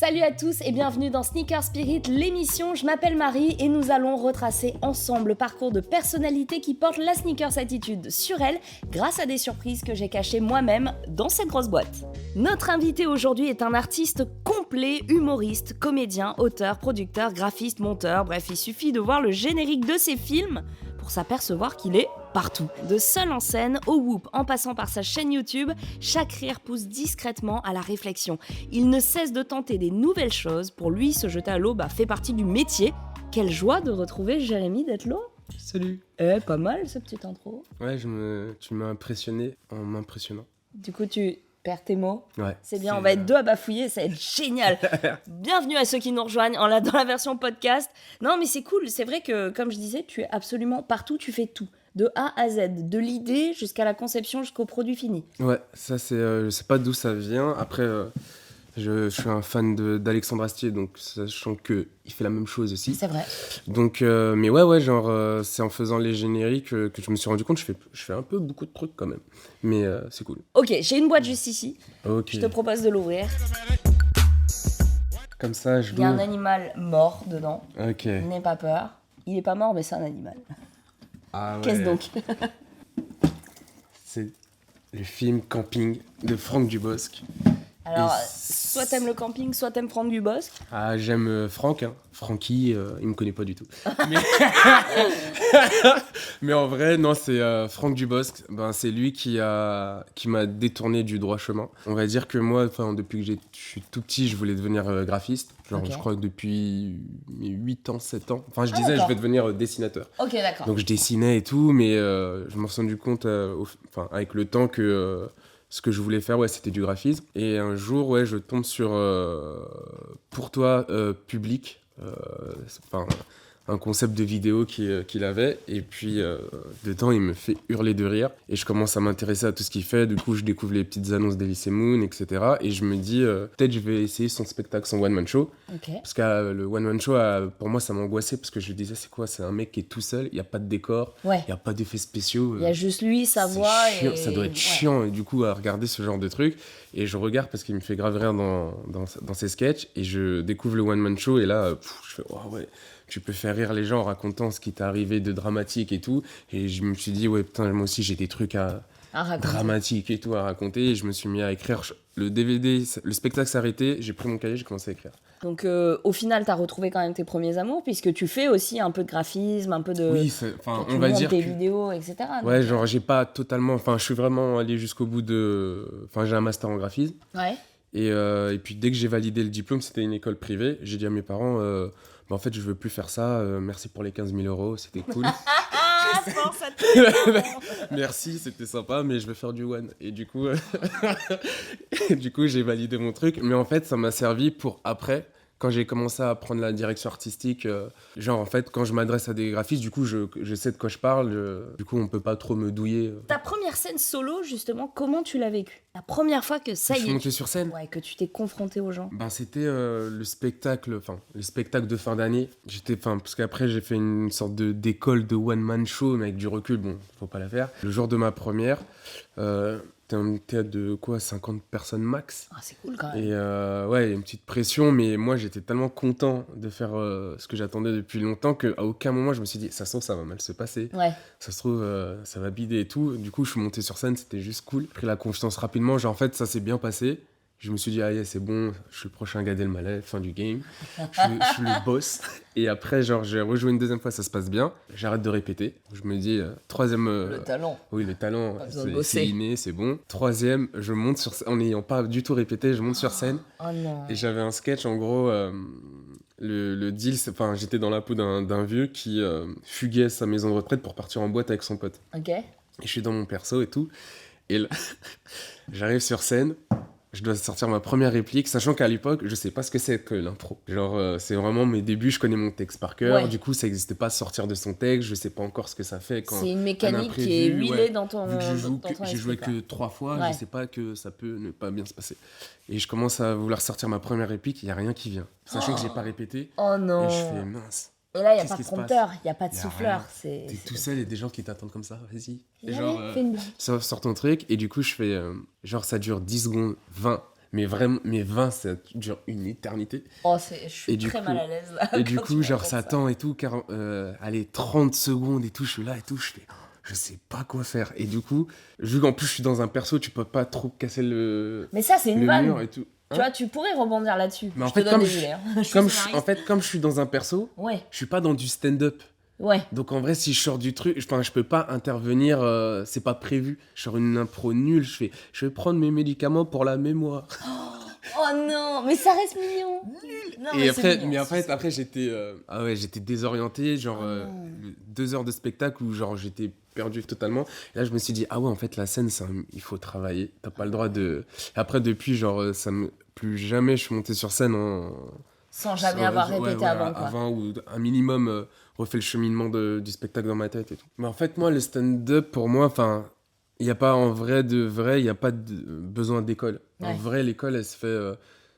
Salut à tous et bienvenue dans Sneaker Spirit, l'émission. Je m'appelle Marie et nous allons retracer ensemble le parcours de personnalités qui portent la sneakers attitude sur elles grâce à des surprises que j'ai cachées moi-même dans cette grosse boîte. Notre invité aujourd'hui est un artiste complet, humoriste, comédien, auteur, producteur, graphiste, monteur, bref, il suffit de voir le générique de ses films pour s'apercevoir qu'il est partout. De Seul en scène au Whoop, en passant par sa chaîne YouTube, chaque rire pousse discrètement à la réflexion. Il ne cesse de tenter des nouvelles choses. Pour lui, se jeter à l'eau fait partie du métier. Quelle joie de retrouver Jérémy Detlo. Salut. Pas mal ce petit intro. Ouais, tu m'as impressionné en m'impressionnant. Du coup, tu perds tes mots. Ouais. C'est bien, on va être deux à bafouiller, ça va être génial. Bienvenue à ceux qui nous rejoignent dans la version podcast. Non, mais c'est cool, c'est vrai que, comme je disais, tu es absolument partout, tu fais tout. De A à Z, de l'idée jusqu'à la conception, jusqu'au produit fini. Ouais, ça c'est... je sais pas d'où ça vient. Après, je suis un fan d'Alexandre Astier, donc sachant qu'il fait la même chose aussi. C'est vrai. Donc, mais ouais, genre, c'est en faisant les génériques que je me suis rendu compte, je fais un peu beaucoup de trucs quand même. Mais c'est cool. Ok, j'ai une boîte juste ici. Ok. Je te propose de l'ouvrir. Comme ça, Il y a un animal mort dedans. Ok. N'aie pas peur. Il est pas mort, mais c'est un animal. Ah ouais. Qu'est-ce donc? C'est le film Camping de Franck Dubosc. Alors, soit t'aimes le camping, soit t'aimes Franck Dubosc. Ah, j'aime Franck, hein. Francky, il me connaît pas du tout. Mais en vrai, non, c'est Franck Dubosc. Ben, c'est lui qui m'a détourné du droit chemin. On va dire que moi, depuis que je suis tout petit, je voulais devenir graphiste. Genre, Ok. je crois que depuis mes 8 ans, 7 ans. Enfin, je disais, d'accord. je vais devenir dessinateur. Ok, d'accord. Donc, je dessinais et tout, mais je m'en suis rendu compte avec le temps que... ce que je voulais faire, ouais, c'était du graphisme. Et un jour, ouais, je tombe sur Pour toi, public. Un concept de vidéo qu'il avait. Et puis, dedans, il me fait hurler de rire. Et je commence à m'intéresser à tout ce qu'il fait. Du coup, je découvre les petites annonces d'Elysée Moon, etc. Et je me dis, peut-être je vais essayer son spectacle, son one-man show. Ok. Parce que le one-man show, pour moi, ça m'angoissait. Parce que je me disais, c'est quoi? C'est un mec qui est tout seul. Il n'y a pas de décor. Ouais. Il n'y a pas d'effets spéciaux. Il y a juste lui, sa C'est voix chiant, et... ça doit être chiant, et du coup, à regarder ce genre de truc. Et je regarde parce qu'il me fait grave rire dans ses sketchs. Et je découvre le one-man show. Et là, je fais, oh ouais, tu peux faire rire les gens en racontant ce qui t'est arrivé de dramatique et tout. Et je me suis dit, ouais, putain, moi aussi, j'ai des trucs dramatiques et tout à raconter. Et je me suis mis à écrire. Le DVD, le spectacle s'est arrêté. J'ai pris mon cahier, j'ai commencé à écrire. Donc, au final, t'as retrouvé quand même tes premiers amours, puisque tu fais aussi un peu de graphisme, un peu de... Oui, tu on va montes dire tes que... vidéos, etc. Ouais, donc, genre, j'ai pas totalement... Enfin, je suis vraiment allé jusqu'au bout de... Enfin, j'ai un master en graphisme. Ouais. Et puis dès que j'ai validé le diplôme, c'était une école privée, j'ai dit à mes parents, en fait je veux plus faire ça, merci pour les 15 000 €, c'était cool. Ah, bon, ça te... Merci, c'était sympa, mais je vais faire du one. Et du coup, j'ai validé mon truc, mais en fait ça m'a servi pour après, quand j'ai commencé à prendre la direction artistique, genre en fait quand je m'adresse à des graphistes, du coup je sais de quoi je parle, du coup on peut pas trop me douiller. Ta première scène solo, justement, comment tu l'as vécue? La première fois que ça Je y suis est... monté sur scène. Ouais, que tu t'es confronté aux gens. Ben, c'était le spectacle de fin d'année. Parce qu'après j'ai fait une sorte d'école de one man show, mais avec du recul, bon, faut pas la faire. Le jour de ma première, c'était un théâtre de 50 personnes max. Ah, c'est cool quand même. Et ouais, il y a une petite pression, mais moi j'étais tellement content de faire ce que j'attendais depuis longtemps qu'à aucun moment je me suis dit, ça se trouve ça va mal se passer. Ouais. Ça se trouve ça va bider et tout. Du coup je suis monté sur scène, c'était juste cool. J'ai pris la confiance rapidement, genre en fait ça s'est bien passé. Je me suis dit, ah yeah, c'est bon, je suis le prochain Gad Elmaleh, fin du game. Je suis le boss. Et après, genre, j'ai rejoué une deuxième fois, ça se passe bien. J'arrête de répéter. Je me dis, troisième... Le talent. Oui, le talent, Pas besoin de bosser. c'est inné, c'est bon. Troisième, je monte sur scène, en n'ayant pas du tout répété, je monte sur scène. Oh non. Et j'avais un sketch, en gros, le deal, j'étais dans la peau d'un vieux qui fuguait sa maison de retraite pour partir en boîte avec son pote. Ok. Et je suis dans mon perso et tout. Et là, j'arrive sur scène. Je dois sortir ma première réplique, sachant qu'à l'époque, je sais pas ce que c'est que l'impro. Genre, c'est vraiment mes débuts, je connais mon texte par cœur. Ouais. Du coup, ça n'existait pas sortir de son texte, je sais pas encore ce que ça fait quand... C'est une mécanique imprévu, qui est huilée ouais. dans ton Vu que dans ton j'ai joué esprit, que 3 fois, Ouais. je sais pas que ça peut ne pas bien se passer. Et je commence à vouloir sortir ma première réplique, il y a rien qui vient. Sachant que j'ai pas répété, quoi. Oh non. et je fais mince. Et là, il n'y a Qu'est-ce pas de qui se prompteur, il n'y a pas de Y a souffleur. rien. C'est T'es tout seul et des gens qui t'attendent comme ça, vas-y. Et Allez, genre, fais une blague. sors ton truc, et du coup, je fais... genre, ça dure 10 secondes, 20... mais vraiment, mes 20, ça dure une éternité. Oh, je suis très mal à l'aise là. Et du quand tu coup, me genre, racontes ça tend et tout, allez, 30 secondes et tout, je suis là et tout, je fais, je sais pas quoi faire. Et du coup, vu qu'en plus je suis dans un perso, tu peux pas trop casser Mais ça, c'est une le vanne. mur et tout. Tu vois, tu pourrais rebondir là-dessus. Mais en Je fait, te donne des idées. Je suis scénariste. en fait, comme je suis dans un perso, Ouais, je suis pas dans du stand-up. ouais. Donc en vrai, si je sors du truc, je peux pas intervenir, c'est pas prévu. Je sors une impro nulle, je vais prendre mes médicaments pour la mémoire. Oh non, mais ça reste mignon. Non, Et après, mignon, mais après j'étais j'étais désorienté, genre non. 2 heures de spectacle où genre j'étais perdu totalement. Et là je me suis dit ah ouais en fait la scène il faut travailler, t'as pas le droit de. Et après depuis genre plus jamais je suis monté sur scène Sans jamais avoir répété avant, quoi. Avant ou un minimum refait le cheminement du spectacle dans ma tête et tout. Mais en fait moi le stand-up pour moi enfin il y a pas en vrai de vrai, il y a pas de besoin d'école. En Ouais. vrai l'école elle se fait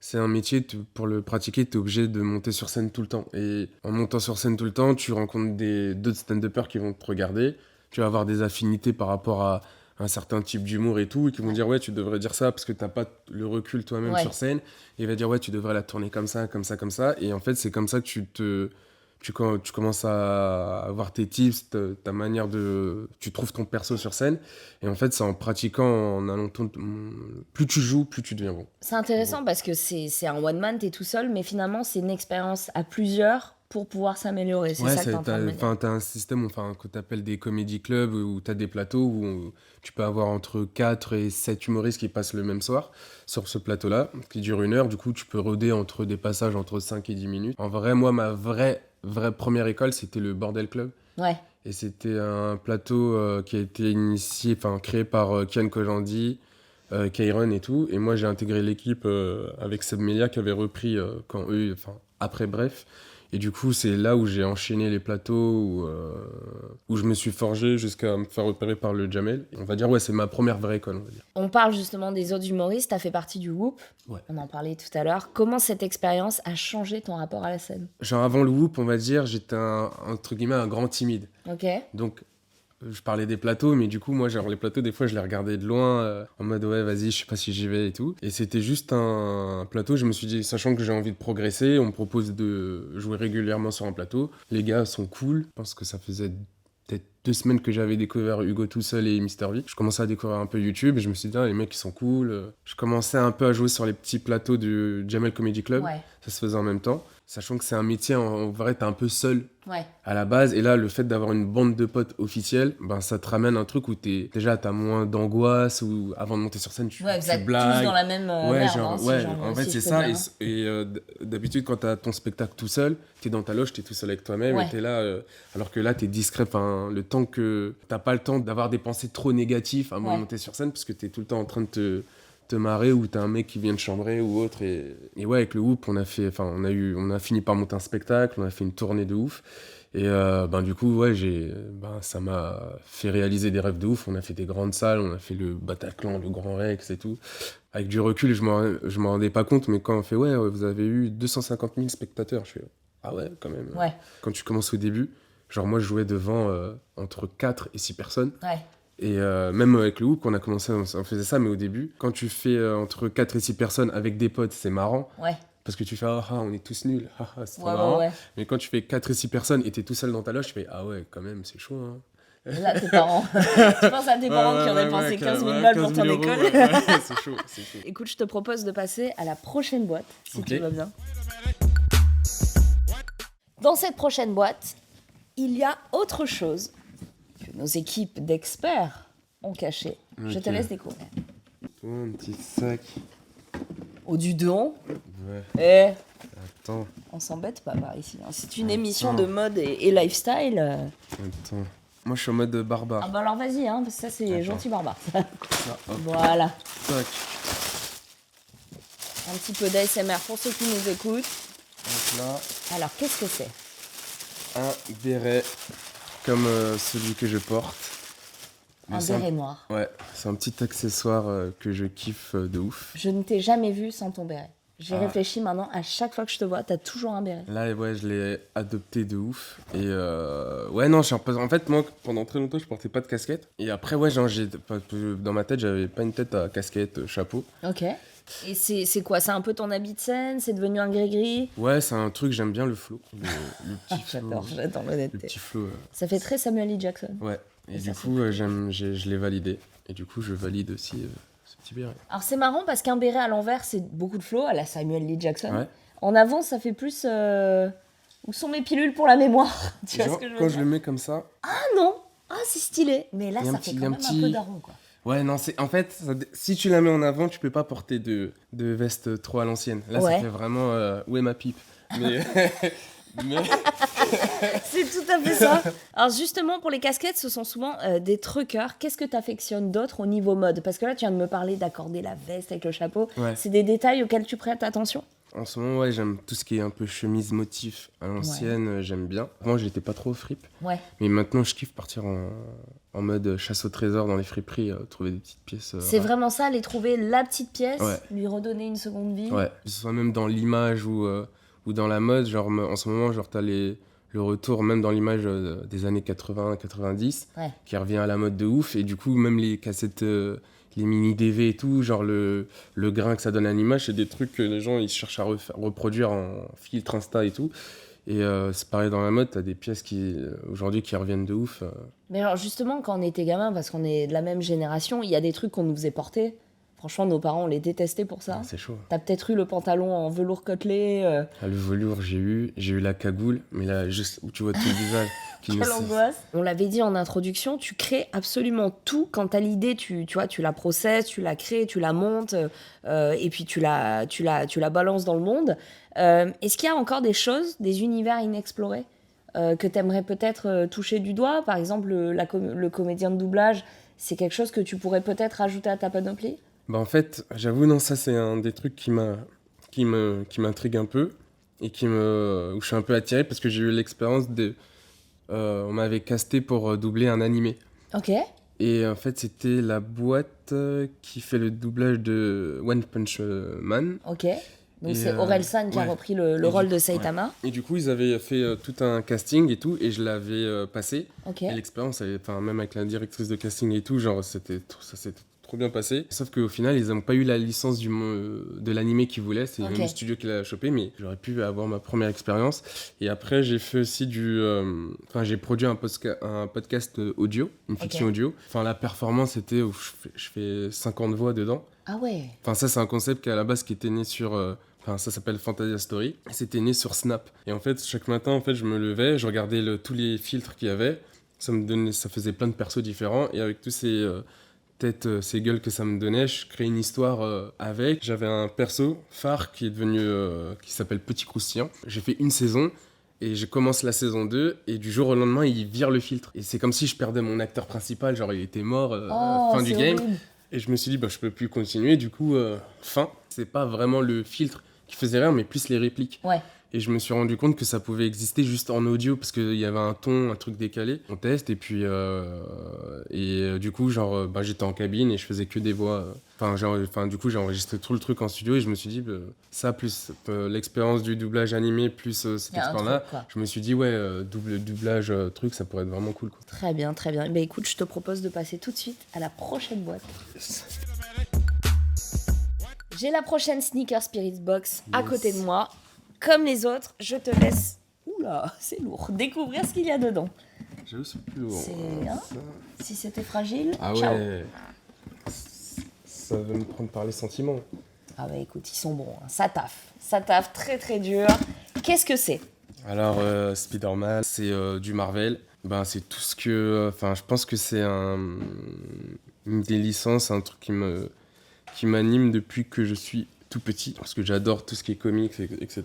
c'est un métier, pour le pratiquer, tu es obligé de monter sur scène tout le temps. Et en montant sur scène tout le temps, tu rencontres d'autres stand-uppers qui vont te regarder. Tu vas avoir des affinités par rapport à un certain type d'humour et tout, et qui vont dire ouais, tu devrais dire ça parce que t'as pas le recul toi-même sur scène. Et il va dire ouais, tu devrais la tourner comme ça, comme ça, comme ça. Et en fait, c'est comme ça que tu commences à avoir tes tips, ta manière de. Tu trouves ton perso sur scène. Et en fait, c'est en pratiquant, en allant. Plus tu joues, plus tu deviens bon. C'est intéressant parce que c'est un one man, t'es tout seul, mais finalement, c'est une expérience à plusieurs pour pouvoir s'améliorer. C'est ça que t'es en train de me dire. T'as un système que t'appelles des comedy clubs où t'as des plateaux où tu peux avoir entre 4 et 7 humoristes qui passent le même soir sur ce plateau-là, qui dure 1 heure. Du coup, tu peux roder entre des passages entre 5 et 10 minutes. En vrai, moi, ma vraie première école, c'était le Bordel Club. Ouais. Et c'était un plateau qui a été créé par Kian Kojandi, Kairon et tout. Et moi, j'ai intégré l'équipe avec Seb Melia qui avait repris après Bref. Et du coup, c'est là où j'ai enchaîné les plateaux, où je me suis forgé jusqu'à me faire repérer par le Jamel. On va dire, ouais, c'est ma première vraie école, on va dire. On parle justement des autres humoristes, t'as fait partie du Whoop, Ouais. on en parlait tout à l'heure. Comment cette expérience a changé ton rapport à la scène ? Genre avant le Whoop, on va dire, j'étais entre guillemets un grand timide. Ok. Donc, je parlais des plateaux, mais du coup, moi, genre, les plateaux, des fois, je les regardais de loin, en mode, ouais, vas-y, je sais pas si j'y vais et tout. Et c'était juste un plateau, je me suis dit, sachant que j'ai envie de progresser, on me propose de jouer régulièrement sur un plateau. Les gars sont cool, je pense que ça faisait peut-être 2 semaines que j'avais découvert Hugo tout seul et Mr V. Je commençais à découvrir un peu YouTube et je me suis dit, ah, les mecs, ils sont cool. Je commençais un peu à jouer sur les petits plateaux du Jamel Comedy Club. Ouais. Ça se faisait en même temps. Sachant que c'est un métier, en vrai, t'es un peu seul Ouais. à la base. Et là, le fait d'avoir une bande de potes officielle, ben, ça te ramène un truc où t'as moins d'angoisse, ou avant de monter sur scène, tu Vous êtes tous blagues. dans la même Ouais, merde, genre, hein, si ouais, j'en- en fait, si je c'est peux ça. dire, hein. D'habitude, quand t'as ton spectacle tout seul, t'es dans ta loge, t'es tout seul avec toi-même, Ouais. et t'es là. Alors que là, t'es discret. Le temps que t'as pas le temps d'avoir des pensées trop négatives avant Ouais. de monter sur scène, parce que t'es tout le temps en train de te marrer, ou t'as un mec qui vient de chambrer ou autre. Et ouais, avec le Whoop, on a fini par monter un spectacle, on a fait une tournée de ouf. Et du coup, ouais, ça m'a fait réaliser des rêves de ouf. On a fait des grandes salles, on a fait le Bataclan, le Grand Rex et tout. Avec du recul, je m'en rendais pas compte, mais quand on fait, ouais, vous avez eu 250 000 spectateurs, je fais, ah ouais, quand même. Ouais. Quand tu commences au début, genre moi, je jouais devant entre 4 et 6 personnes. Ouais. Et même avec le Whoop, quand on a commencé, on faisait ça, mais au début, quand tu fais entre 4 et 6 personnes avec des potes, c'est marrant. Ouais. Parce que tu fais, on est tous nuls, c'est trop Ouais, marrant. ouais. Mais quand tu fais 4 et 6 personnes et t'es tout seul dans ta loge, tu fais, ah ouais, quand même, c'est chaud. Hein. Là, tes parents. Tu penses à tes parents qui ont dépensé 15 000 balles pour ton 15 000 école. euros, ouais, c'est chaud. Écoute, je te propose de passer à la prochaine boîte, si Ok. tout va bien. Dans cette prochaine boîte, il y a autre chose que nos équipes d'experts ont caché. Je te Ok. laisse découvrir. Un petit sac. Au du don. Ouais, attends. On s'embête pas par ici, hein. C'est une émission de mode et lifestyle. Attends. Moi, je suis en mode barbare. Ah bah alors vas-y, hein, parce que ça c'est Attends. gentil barbare. Ça, hop, Voilà. tac. Un petit peu d'ASMR pour ceux qui nous écoutent. Hop là. Alors qu'est-ce que c'est ? Un béret comme celui que je porte. Un Mais c'est béret noir. Ouais, c'est un petit accessoire que je kiffe de ouf. Je ne t'ai jamais vu sans ton béret. J'ai Ah. réfléchi maintenant, à chaque fois que je te vois, t'as toujours un béret. Là, ouais, je l'ai adopté de ouf. Et ouais, non, en fait, moi, pendant très longtemps, je portais pas de casquette. Et après, ouais, genre, dans ma tête, j'avais pas une tête à casquette, chapeau. Ok. Et c'est quoi? C'est un peu ton habit de scène? C'est devenu un gris-gris? Ouais, c'est un truc, j'aime bien le flow. Le petit flow. J'adore Le l'honnêteté. petit flow. Ça fait très Samuel L. Jackson. Ouais. Et ça du coup, je l'ai validé. Et du coup, je valide aussi ce petit béret. Alors c'est marrant parce qu'un béret à l'envers, c'est beaucoup de flow, à la Samuel L. Jackson. Ouais. En avant, ça fait plus... Où sont mes pilules pour la mémoire? Tu vois Genre, ce que je veux quand dire? je le mets comme ça. Ah non! Ah, c'est stylé. Mais là, Il y a ça un fait petit- quand un même petit- un peu daron, quoi. Ouais, non, c'est. En fait, si tu la mets en avant, tu peux pas porter de veste trop à l'ancienne. Là, Ouais. ça fait vraiment. Où est ma pipe? Mais. mais- C'est tout à fait ça. Alors justement, pour les casquettes, ce sont souvent des truckers. Qu'est-ce que tu affectionnes d'autre au niveau mode? Parce que là, tu viens de me parler d'accorder la veste avec le chapeau. Ouais. C'est des détails auxquels tu prêtes attention? En ce moment, ouais, j'aime tout ce qui est un peu chemise motif à l'ancienne, j'aime bien. Avant, j'étais pas trop fripe. Ouais. Mais maintenant, je kiffe partir en mode chasse au trésor dans les friperies, trouver des petites pièces. C'est rares. vraiment ça, aller trouver la petite pièce, Ouais. lui redonner une seconde vie. Ouais, que ce soit même dans l'image ou dans la mode, genre en ce moment, genre t'as le retour même dans l'image des années 80-90 Ouais. qui revient à la mode de ouf, et du coup même les cassettes, les mini DV et tout, genre le grain que ça donne à l'image, c'est des trucs que les gens ils cherchent à reproduire en filtre Insta et tout, et c'est pareil dans la mode, t'as des pièces qui aujourd'hui qui reviennent de ouf. Mais alors justement, quand on était gamin, parce qu'on est de la même génération, il y a des trucs qu'on nous faisait porter. Franchement, nos parents, on les détestait pour ça. C'est chaud. T'as peut-être eu le pantalon en velours côtelé. Ah, le velours j'ai eu la cagoule, mais là juste où tu vois tout le visage qui Quelle angoisse. On l'avait dit en introduction, tu crées absolument tout. Quand t'as l'idée, tu vois, tu la processes, tu la crées, tu la montes, et puis tu la balances dans le monde. Est-ce qu'il y a encore des choses, des univers inexplorés que t'aimerais peut-être toucher du doigt? Par exemple, le comédien de doublage, c'est quelque chose que tu pourrais peut-être ajouter à ta panoplie? Bah en fait, j'avoue, non, ça c'est un des trucs qui m'intrigue un peu et où je suis un peu attiré parce que j'ai eu l'expérience on m'avait casté pour doubler un animé. Ok. Et en fait, c'était la boîte qui fait le doublage de One Punch Man. Ok. Donc Et, c'est Orelsan qui a ouais. repris le Et rôle du- de Saitama. Et du coup, ils avaient fait tout un casting et tout, et je l'avais passé. Ok. Et l'expérience, même avec la directrice de casting et tout, genre, ça s'était trop bien passé. Sauf qu'au final, ils n'ont pas eu la licence de l'animé qu'ils voulaient. C'est Ok. le même studio qui l'a chopé, mais j'aurais pu avoir ma première expérience. Et après, j'ai fait aussi j'ai produit un podcast audio, une fiction Ok. audio. Enfin, la performance, c'était où je fais 50 voix dedans. Ah ouais. Enfin, ça, c'est un concept qui, à la base, qui était né sur... ça s'appelle Fantasia Story. C'était né sur Snap. Et en fait, chaque matin, en fait, je me levais, je regardais tous les filtres qu'il y avait. Ça faisait plein de persos différents. Et avec tous ces têtes, ces gueules que ça me donnait, je créais une histoire avec. J'avais un perso phare qui est devenu... qui s'appelle Petit Croustillant. J'ai fait une saison. Et je commence la saison 2, et du jour au lendemain, il vire le filtre. Et c'est comme si je perdais mon acteur principal, genre il était mort, Oh, fin du c'est game. horrible. Et je me suis dit, je peux plus continuer, du coup, fin. C'est pas vraiment le filtre qui faisait rire, mais plus les répliques. Ouais. Et je me suis rendu compte que ça pouvait exister juste en audio, parce qu'il y avait un ton, un truc décalé. On teste, et puis... du coup, j'étais en cabine, et je faisais que des voix. Du coup, j'ai enregistré tout le truc en studio, et je me suis dit, ça, plus l'expérience du doublage animé, plus cette Il y a un expérience-là, truc, quoi. je me suis dit, doublage, truc, ça pourrait être vraiment cool, quoi. Très bien, très bien. Ben écoute, je te propose de passer tout de suite à la prochaine boîte. J'ai la prochaine Sneaker Spirits Box à Yes. côté de moi. Comme les autres, je te laisse... Oula, c'est lourd. Découvrir ce qu'il y a dedans. J'avoue, c'est plus lourd. C'est... hein, Ça. si c'était fragile, Ah ciao. ouais. Ça veut me prendre par les sentiments. Ah bah écoute, ils sont bons. Hein. Ça taffe très très dur. Qu'est-ce que c'est? Alors, Spider-Man, c'est du Marvel. C'est tout ce que... je pense que c'est une des licences, un truc qui m'anime depuis que je suis tout petit. Parce que j'adore tout ce qui est comics, etc.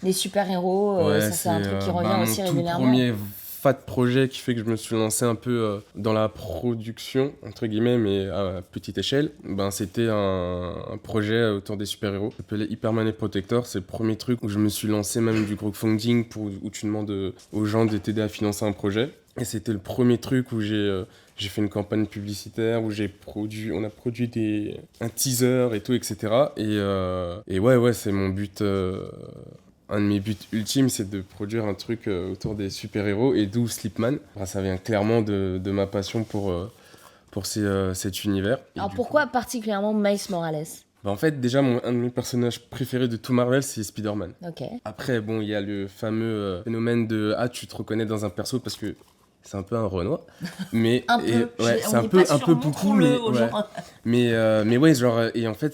Les super-héros, ça c'est un truc qui revient aussi mon régulièrement. tout premier fat projet qui fait que je me suis lancé un peu dans la production, entre guillemets, mais à petite échelle, c'était un projet autour des super-héros. Ça s'appelait Hyperman et Protector. C'est le premier truc où je me suis lancé même du crowdfunding où tu demandes aux gens de t'aider à financer un projet. Et c'était le premier truc où j'ai fait une campagne publicitaire, où on a produit un teaser et tout, etc. Et ouais, c'est mon but... un de mes buts ultimes, c'est de produire un truc autour des super-héros, et d'où Slipman. Ça vient clairement de ma passion pour cet univers. Et Alors du pourquoi particulièrement Miles Morales? Bah, en fait, déjà, un de mes personnages préférés de tout Marvel, c'est Spider-Man. Ok. Après, bon, il y a le fameux phénomène de « Ah, tu te reconnais dans un perso parce que c'est un peu un Renoir. » Mais Un peu. ouais, c'est un peu beaucoup, mais ouais, genre, et en fait,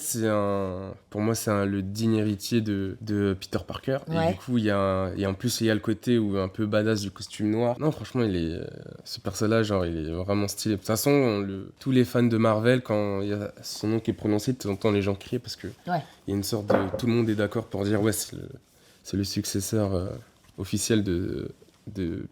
pour moi, c'est le digne héritier de Peter Parker. Ouais. Et du coup, en plus, il y a le côté où un peu badass du costume noir. Non, franchement, ce personnage, genre, il est vraiment stylé. De toute façon, tous les fans de Marvel, quand il y a son nom qui est prononcé, tu entends les gens crier parce que il y a une sorte de, tout le monde est d'accord pour dire ouais, c'est le successeur officiel de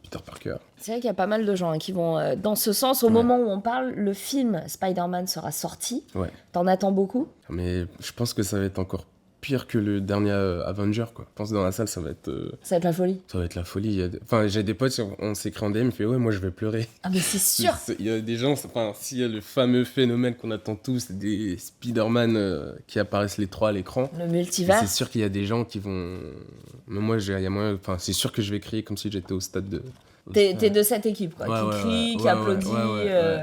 Peter Parker. C'est vrai qu'il y a pas mal de gens qui vont dans ce sens. Au moment où on parle, le film Spider-Man sera sorti. Ouais. T'en attends beaucoup ? Mais je pense que ça va être encore pire que le dernier Avenger, quoi. Je pense que dans la salle, ça va être... Ça va être la folie. Ça va être la folie. Enfin, j'ai des potes, on s'écrit en DM, ils font ouais, moi je vais pleurer. Ah mais c'est sûr. Il y a des gens, enfin, s'il y a le fameux phénomène qu'on attend tous, des Spider-Man qui apparaissent les trois à l'écran. Le multivers. C'est sûr qu'il y a des gens qui vont... Mais moi, c'est sûr que je vais crier comme si j'étais au stade de... T'es de cette équipe, quoi, qui crie, qui applaudit.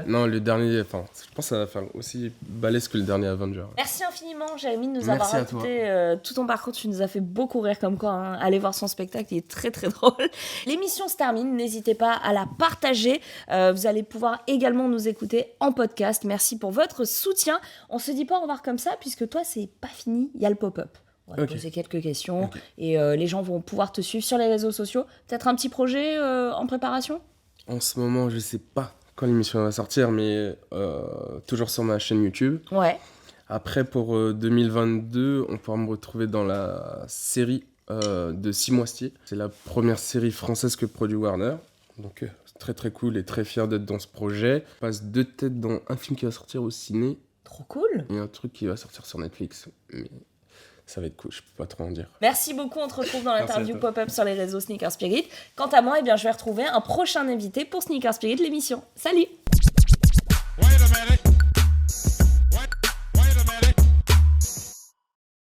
Non, le dernier, enfin, je pense que ça va faire aussi balèze que le dernier Avenger. Merci infiniment, Jérémy, de nous avoir raconté tout ton parcours. Tu nous as fait beaucoup rire comme quoi. Hein. Allez voir son spectacle, il est très très drôle. L'émission se termine, n'hésitez pas à la partager. Vous allez pouvoir également nous écouter en podcast. Merci pour votre soutien. On se dit pas au revoir comme ça, puisque toi, c'est pas fini, il y a le pop-up. On va te poser quelques questions et les gens vont pouvoir te suivre sur les réseaux sociaux. Peut-être un petit projet en préparation ? En ce moment, je sais pas quand l'émission va sortir, mais toujours sur ma chaîne YouTube. Ouais. Après, pour 2022, on pourra me retrouver dans la série de 6 Moistiers. C'est la première série française que produit Warner. Donc, c'est très très cool et très fier d'être dans ce projet. Je passe 2 têtes dans un film qui va sortir au ciné. Trop cool. Et un truc qui va sortir sur Netflix. Mais... ça va être cool, je peux pas trop en dire. Merci beaucoup, on te retrouve dans l'interview pop-up sur les réseaux Sneaker Spirit. Quant à moi, je vais retrouver un prochain invité pour Sneaker Spirit, l'émission. Salut!